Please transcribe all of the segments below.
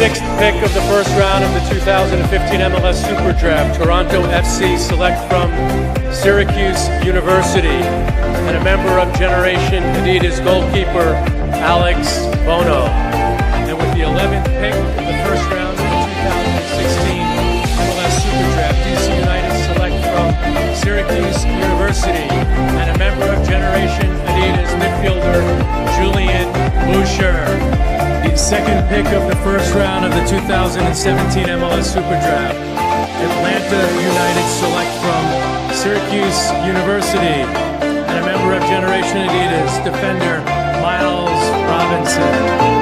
sixth pick of the first round of the 2015 MLS Super Draft, Toronto FC select from Syracuse University and a member of Generation Adidas goalkeeper Alex Bono. And with the 11th pick of the first round of the 2016 MLS Super Draft, DC United select from Syracuse University and a member of Generation Adidas midfielder Julian Boucher. The second pick of the first round of the 2017 MLS Super Draft, Atlanta United select from Syracuse University and a member of Generation Adidas defender Miles Robinson.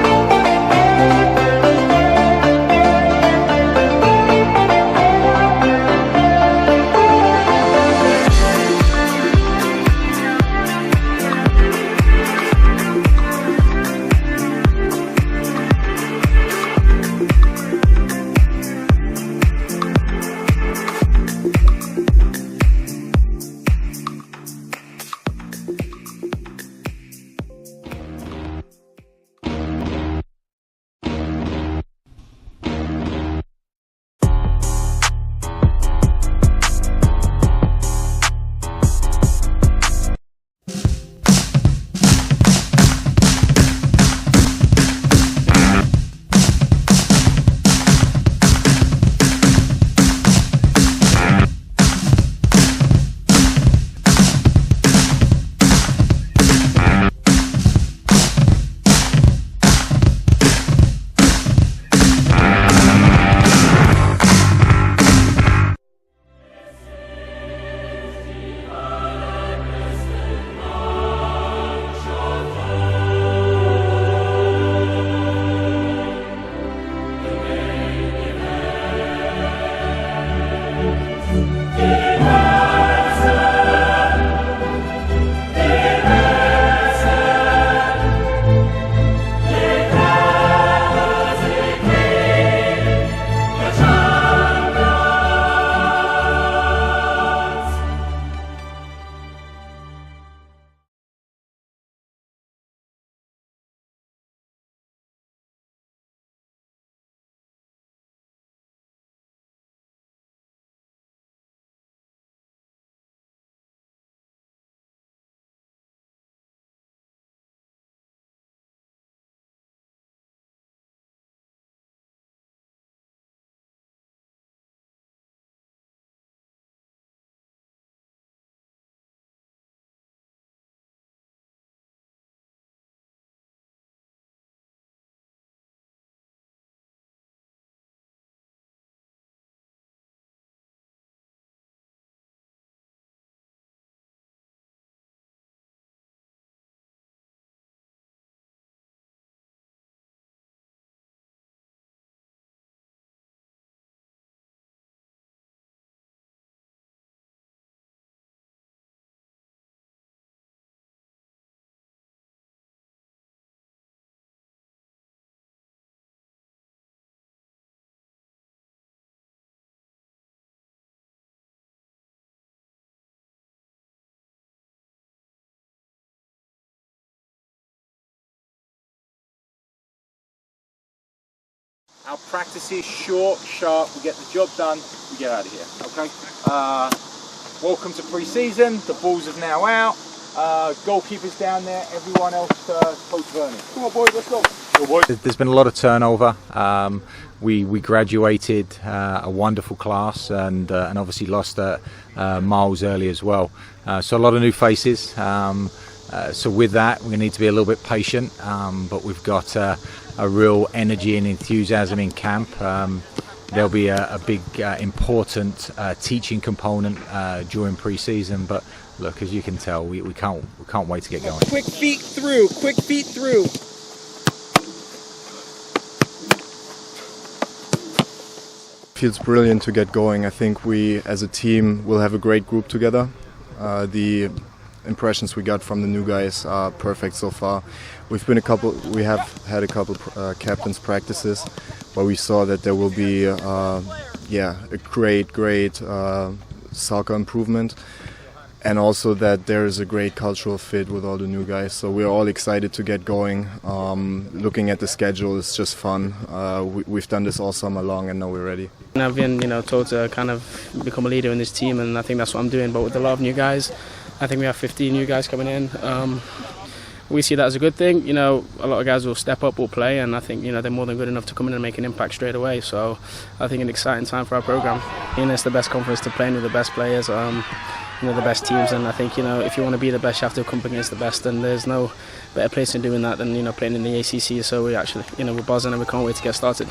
Our practice is short, sharp, we get the job done, we get out of here, okay? Welcome to pre-season, the balls are now out, goalkeeper's down there, everyone else Coach Vernon. Come on boys, let's go. There's been a lot of turnover. We graduated a wonderful class and obviously lost Miles early as well. So a lot of new faces. So with that, we need to be a little bit patient, but we've got a real energy and enthusiasm in camp. There'll be a big important teaching component during pre-season, but look, as you can tell, we can't wait to get going. Quick feet through, quick feet through. Feels brilliant to get going. I think we as a team will have a great group together. The impressions we got from the new guys are perfect so far. We have had a couple captains practices, but we saw that there will be a great soccer improvement. and also that there is a great cultural fit with all the new guys. So we're all excited to get going. Looking at the schedule, it's just fun. We've done this all summer long, and now we're ready. And I've been, told to kind of become a leader in this team, and I think that's what I'm doing. But with a lot of new guys, I think we have 15 new guys coming in. We see that as a good thing. A lot of guys will step up, will play, and I think they're more than good enough to come in and make an impact straight away. So I think an exciting time for our program. It's the best conference to play in with the best players, the best teams, and I think if you want to be the best, you have to come up against the best, and there's no better place in doing that than playing in the ACC. So we actually we're buzzing and we can't wait to get started.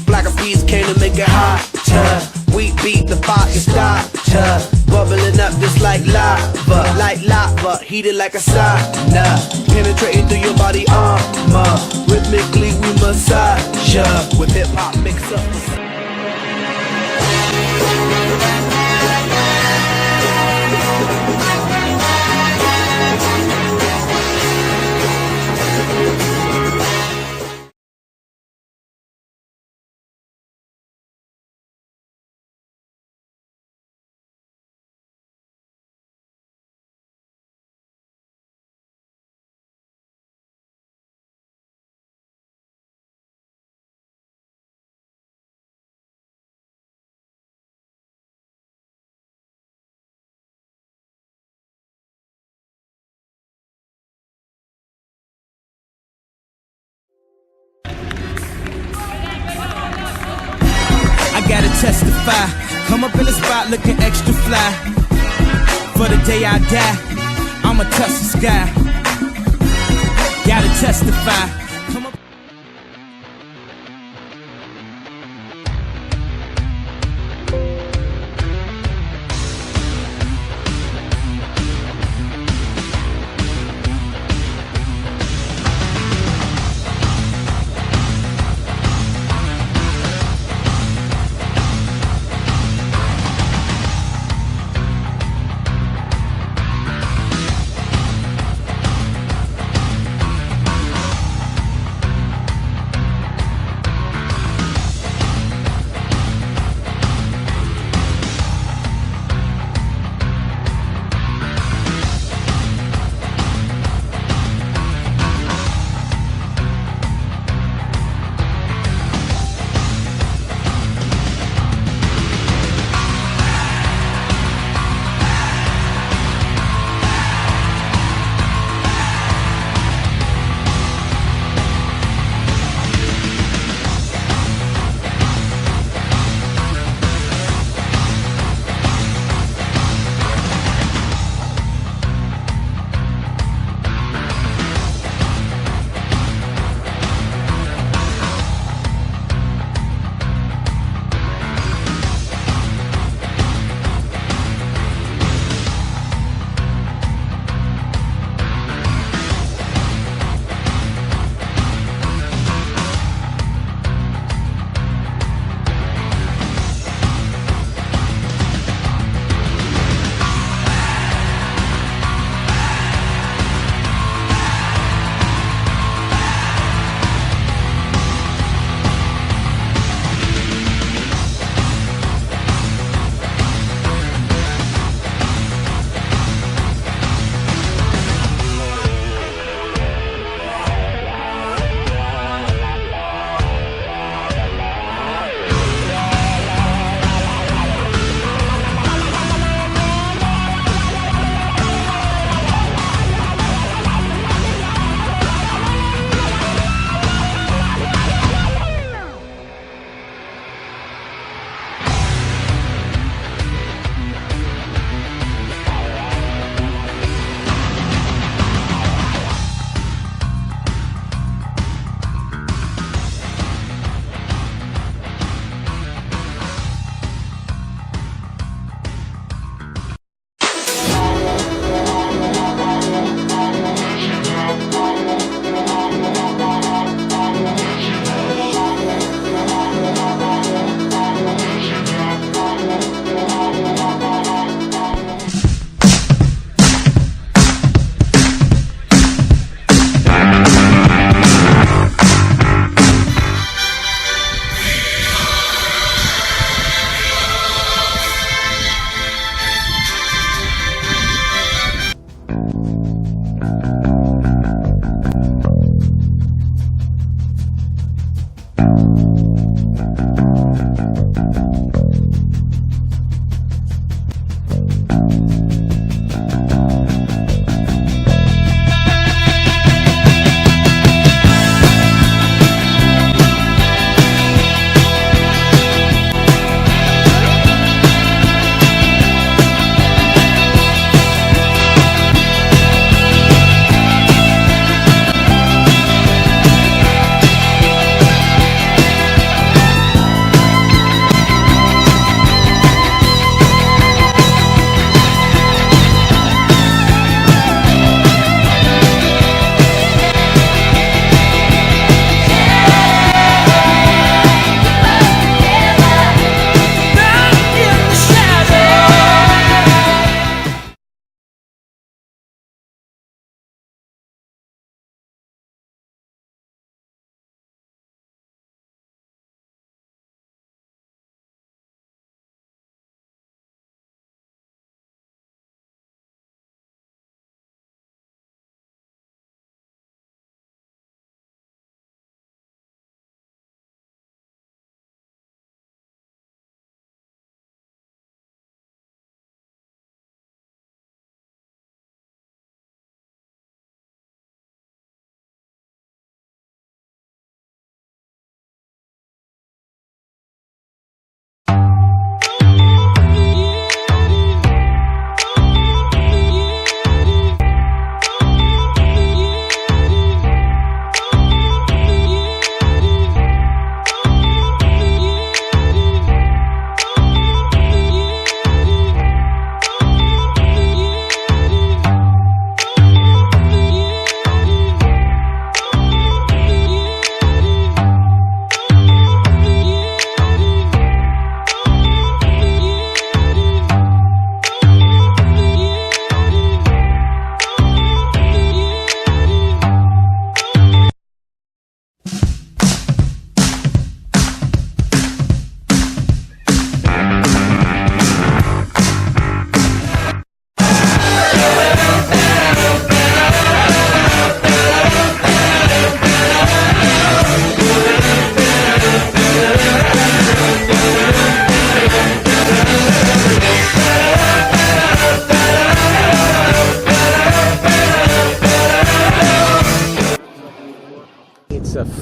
Black and peas came to make it hotter. We beat the fire starter, bubbling up just like lava, heated like a sauna, penetrating through your body armor. Rhythmically we massage ya with hip hop mix up. I gotta testify, come up in the spot looking extra fly. For the day I die, I'ma touch the sky. Gotta testify, come up.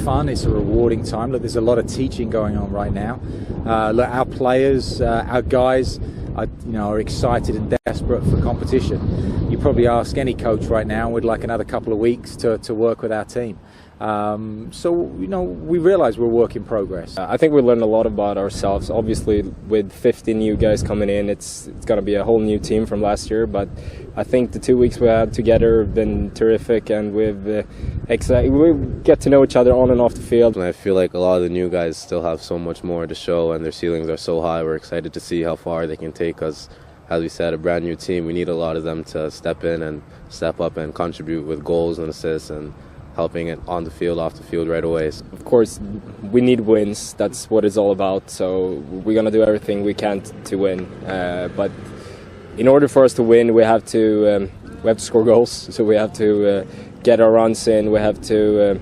Fun, it's a rewarding time. Look, there's a lot of teaching going on right now. Look, our players, our guys are excited and desperate for competition. You probably ask any coach right now, we'd like another couple of weeks to work with our team. So we realize we're a work in progress. I think we learned a lot about ourselves. Obviously, with 50 new guys coming in, it's going to be a whole new team from last year. But I think the 2 weeks we had together have been terrific, and we get to know each other on and off the field. And I feel like a lot of the new guys still have so much more to show, and their ceilings are so high. We're excited to see how far they can take us. As we said, a brand new team. We need a lot of them to step in and step up and contribute with goals and assists and helping it on the field, off the field right away. Of course, we need wins. That's what it's all about. So we're going to do everything we can to win. But in order for us to win, we have to score goals. So we have to get our runs in. We have to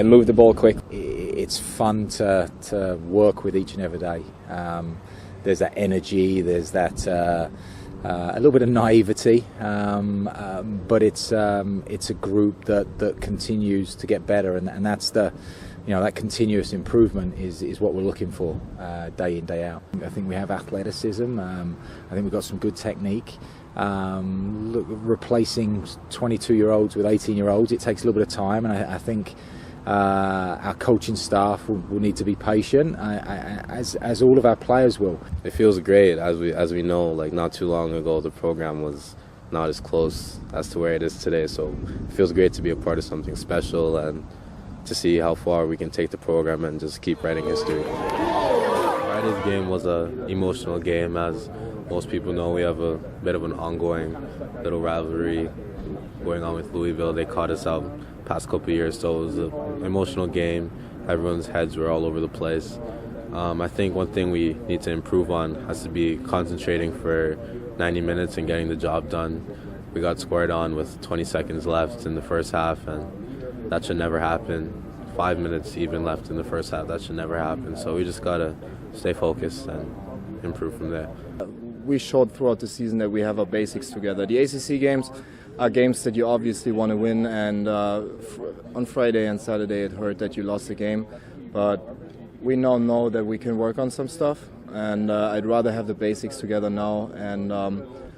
move the ball quick. It's fun to work with each and every day. There's that energy. There's that a little bit of naivety, but it's a group that continues to get better, and that's that continuous improvement is what we're looking for day in, day out. I think we have athleticism. I think we've got some good technique. Replacing 22-year-olds with 18-year-olds, it takes a little bit of time, and I think our coaching staff will need to be patient, as all of our players will. It feels great, as we know. Like, not too long ago, the program was not as close as to where it is today. So it feels great to be a part of something special and to see how far we can take the program and just keep writing history. Friday's game was an emotional game. As most people know, we have a bit of an ongoing little rivalry going on with Louisville. They caught us out past couple of years, so it was an emotional game. Everyone's heads were all over the place. I think one thing we need to improve on has to be concentrating for 90 minutes and getting the job done. We got scored on with 20 seconds left in the first half, and that should never happen. 5 minutes even left in the first half. That should never happen. So we just gotta stay focused and improve from there. We showed throughout the season that we have our basics together. The ACC games are games that you obviously want to win, and on Friday and Saturday it hurt that you lost the game, but we now know that we can work on some stuff, and I'd rather have the basics together now and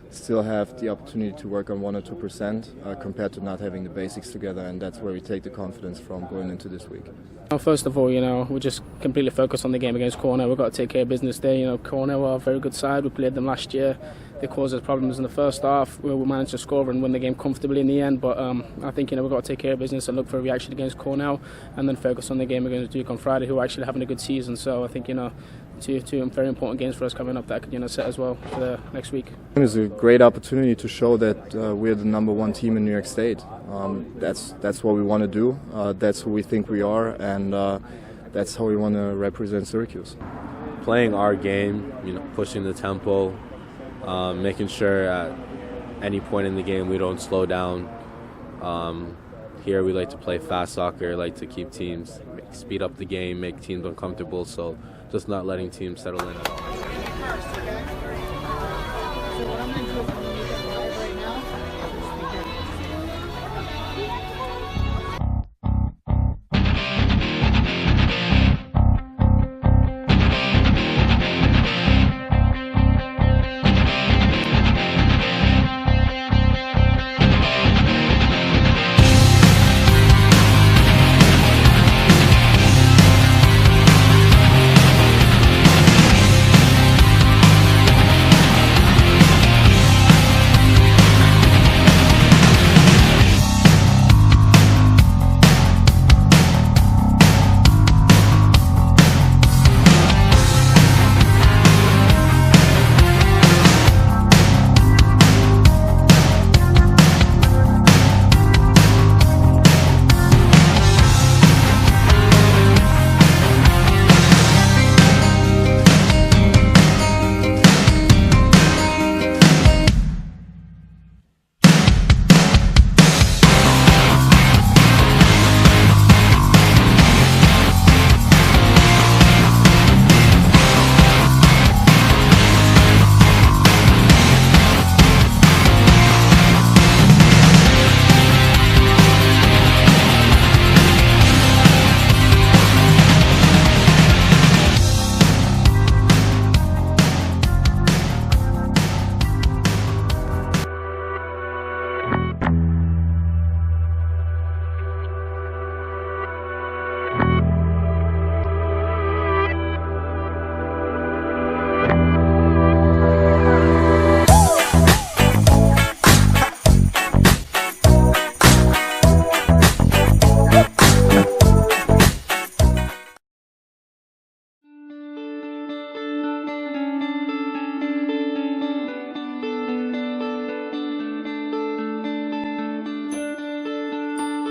still have the opportunity to work on 1 or 2% compared to not having the basics together, and that's where we take the confidence from going into this week. Well, first of all, we're just completely focused on the game against Cornell. We've got to take care of business there. Cornell are a very good side. We played them last year. They caused us problems in the first half. We managed to score and win the game comfortably in the end. But I think we've got to take care of business and look for a reaction against Cornell, and then focus on the game against Duke on Friday, who are actually having a good season. So I think two very important games for us coming up that could set as well for the next week. It's a great opportunity to show that we're the #1 team in New York State. That's what we want to do. That's who we think we are, and that's how we want to represent Syracuse. Playing our game, pushing the tempo, making sure at any point in the game we don't slow down. Here we like to play fast soccer, like to keep teams, speed up the game, make teams uncomfortable, so just not letting teams settle in at all.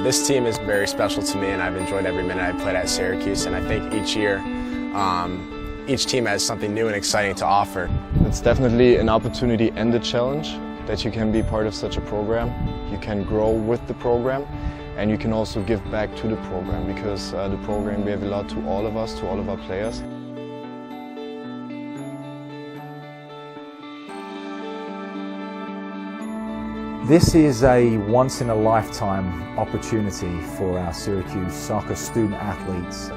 This team is very special to me, and I've enjoyed every minute I've played at Syracuse, and I think each year each team has something new and exciting to offer. It's definitely an opportunity and a challenge that you can be part of such a program. You can grow with the program, and you can also give back to the program, because the program we have a lot to all of us, to all of our players. This is a once-in-a-lifetime opportunity for our Syracuse soccer student athletes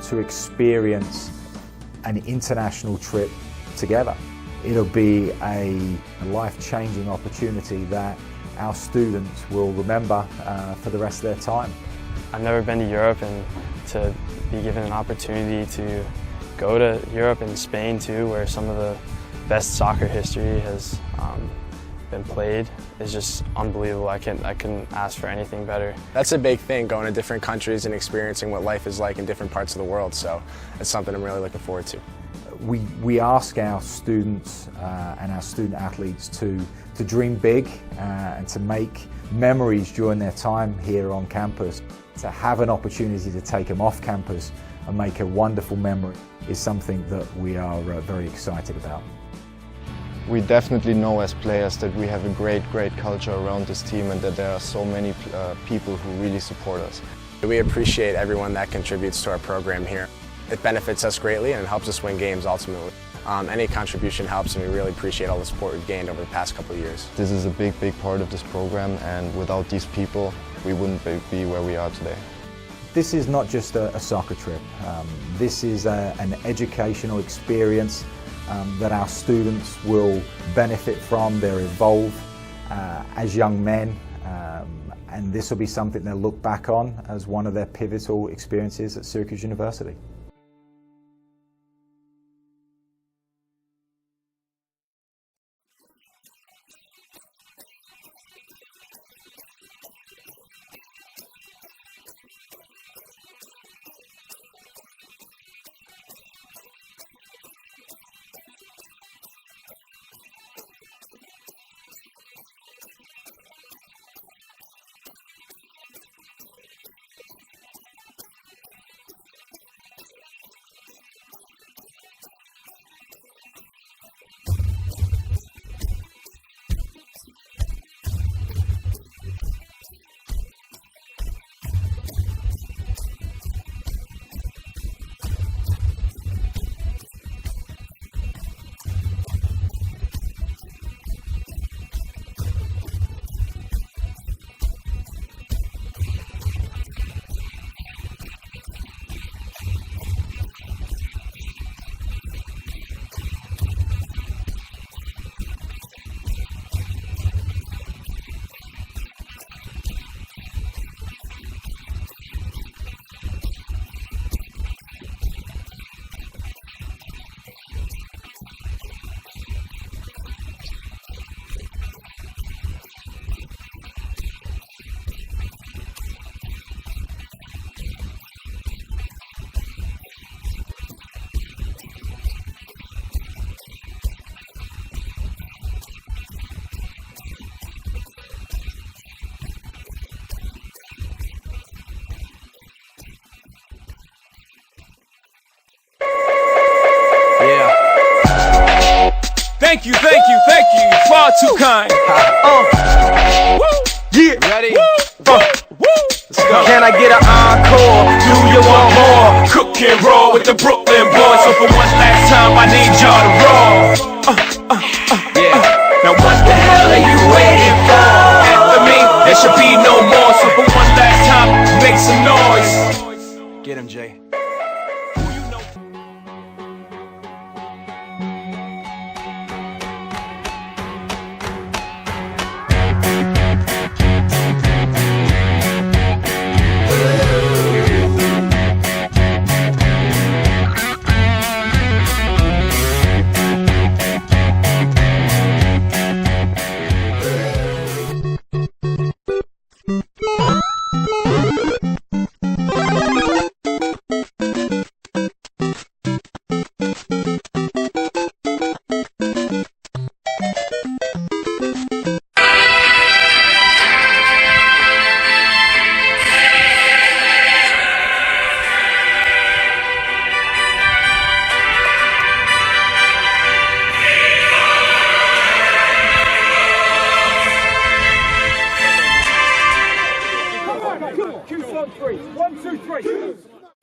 to experience an international trip together. It'll be a life-changing opportunity that our students will remember for the rest of their time. I've never been to Europe, and to be given an opportunity to go to Europe and Spain too, where some of the best soccer history has been played, is just unbelievable. I couldn't ask for anything better. That's a big thing, going to different countries and experiencing what life is like in different parts of the world, so it's something I'm really looking forward to. We ask our students and our student athletes to dream big and to make memories during their time here on campus. To have an opportunity to take them off campus and make a wonderful memory is something that we are very excited about. We definitely know as players that we have a great culture around this team, and that there are so many people who really support us. We appreciate everyone that contributes to our program here. It benefits us greatly and it helps us win games ultimately. Any contribution helps, and we really appreciate all the support we've gained over the past couple of years. This is a big part of this program, and without these people, we wouldn't be where we are today. This is not just a soccer trip. This is an educational experience that our students will benefit from. They'll evolve as young men, and this will be something they'll look back on as one of their pivotal experiences at Syracuse University. Thank you, far too kind. Yeah. Ready? Let's go. Can I get an encore? Do you want more? Cook and roll with the Brooklyn boys. So for one last time, I need y'all to roll. Yeah. Now what the hell are you waiting for? After me, there should be no more. So for one last time, make some noise. Get him, Jay.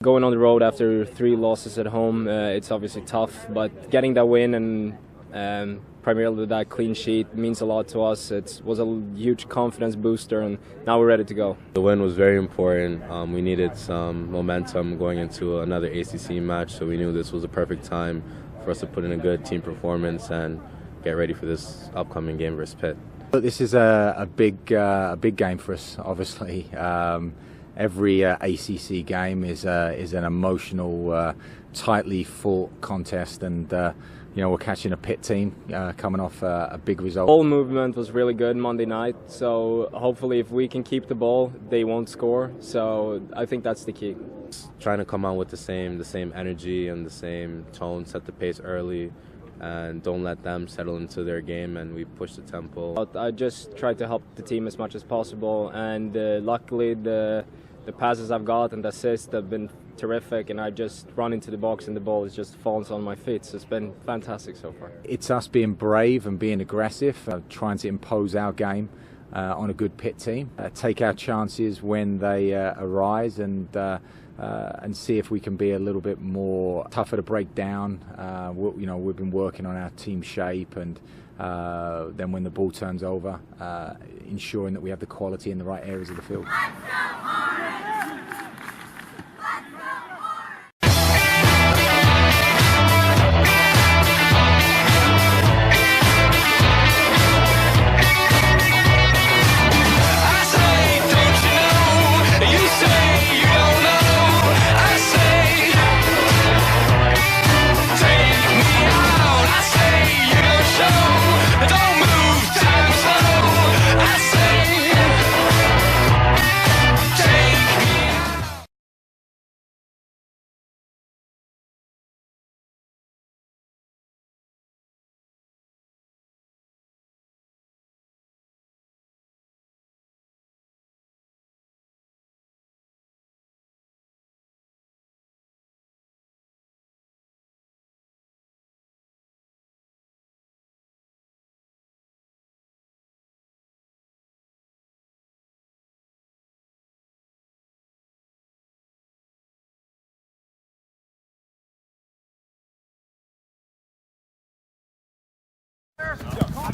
Going on the road after 3 losses at home, it's obviously tough, but getting that win and primarily that clean sheet means a lot to us. It was a huge confidence booster, and now we're ready to go. The win was very important. We needed some momentum going into another ACC match, so we knew this was a perfect time for us to put in a good team performance and get ready for this upcoming game versus Pitt. This is a big game for us, obviously. Every ACC game is an emotional, tightly fought contest, and we're catching a Pitt team coming off a big result. Ball movement was really good Monday night, so hopefully if we can keep the ball, they won't score. So I think that's the key. Trying to come out with the same energy and the same tone, set the pace early, and don't let them settle into their game, and we push the tempo. I just try to help the team as much as possible, and luckily the passes I've got and the assists have been terrific, and I just run into the box and the ball is just falls on my feet. So it's been fantastic so far. It's us being brave and being aggressive, trying to impose our game on a good pit team, take our chances when they arise, and see if we can be a little bit more tougher to break down. We've been working on our team shape, and then when the ball turns over, ensuring that we have the quality in the right areas of the field.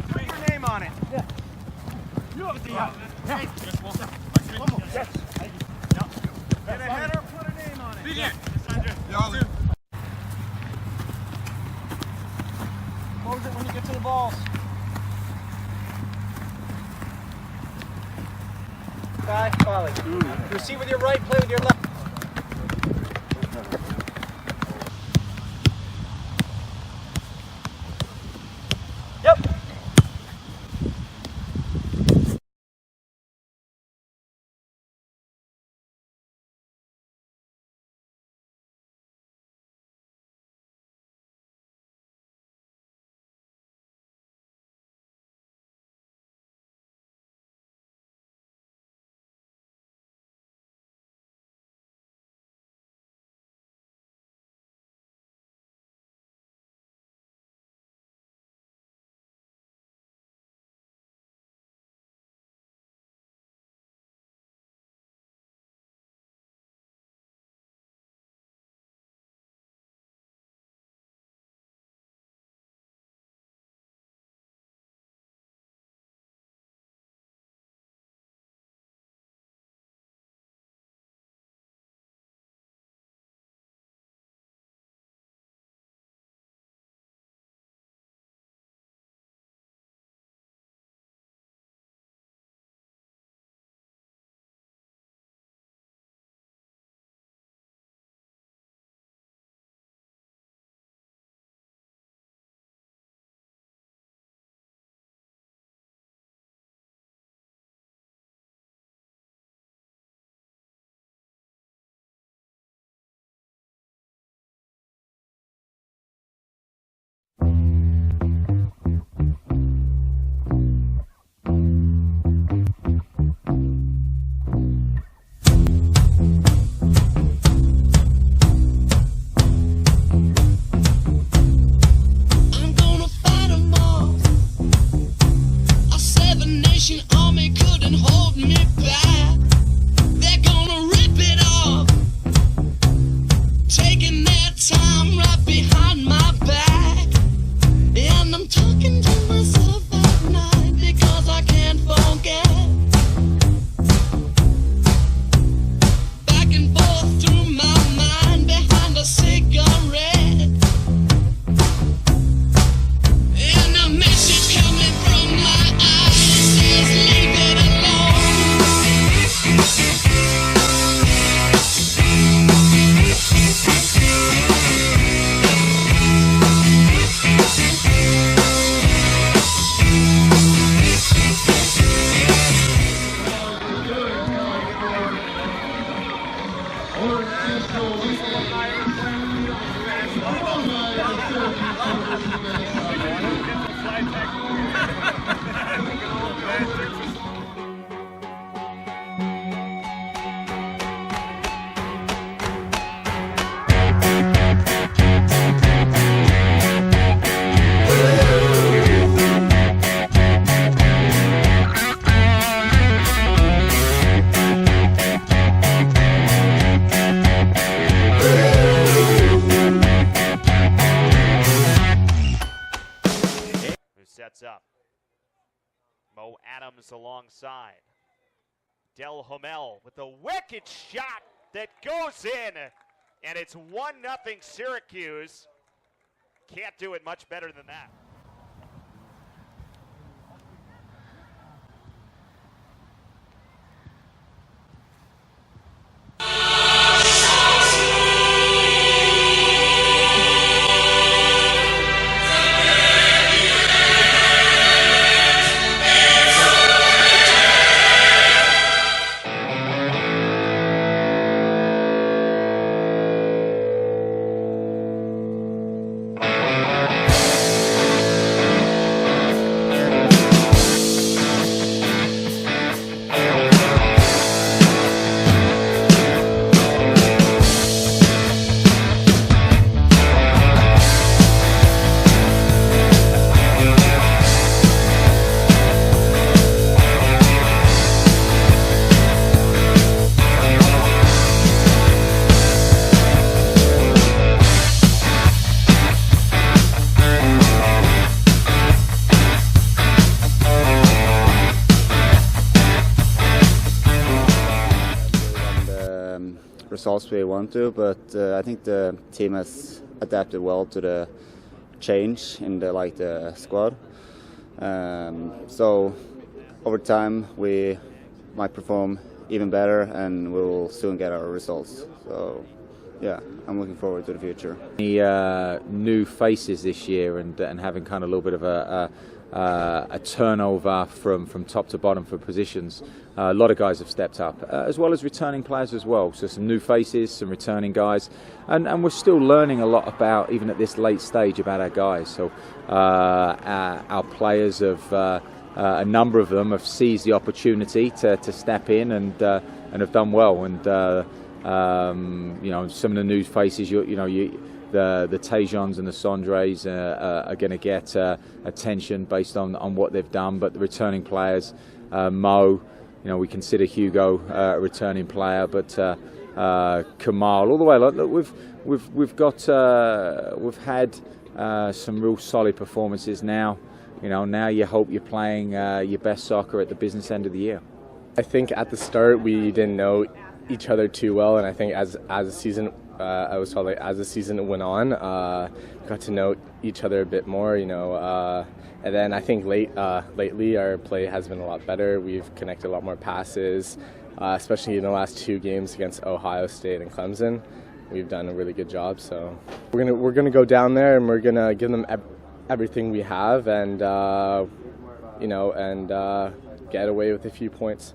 Put your name on it. Yeah. You have a D. Yeah. Yes. Get a header, put a name on it. Yeah. Close it when you get to the balls. Guy, volley. Receive with your right, play with your left. sets up. Mo Adams alongside. Del Homel with a wicked shot that goes in, and it's 1-0 Syracuse. Can't do it much better than that. Results we want to, but I think the team has adapted well to the change in the squad. So over time we might perform even better, and we'll soon get our results. So yeah, I'm looking forward to the future. The new faces this year, and having kind of a little bit of a turnover from top to bottom for positions. A lot of guys have stepped up, as well as returning players as well. So some new faces, some returning guys, and we're still learning a lot about, even at this late stage, about our guys. So our players have, a number of them have seized the opportunity to step in and have done well. And you know, some of the new faces, the Tejons and the Sondres are going to get attention based on what they've done. But the returning players, Mo, we consider Hugo a returning player, but Kamal all the way. Look, we've had some real solid performances now. Now you hope you're playing your best soccer at the business end of the year. I think at the start we didn't know each other too well, and I think as the season as the season went on, got to know each other a bit more, and then I think lately our play has been a lot better. We've connected a lot more passes, especially in the last 2 games against Ohio State and Clemson. We've done a really good job, so we're gonna go down there and we're gonna give them everything we have, and get away with a few points.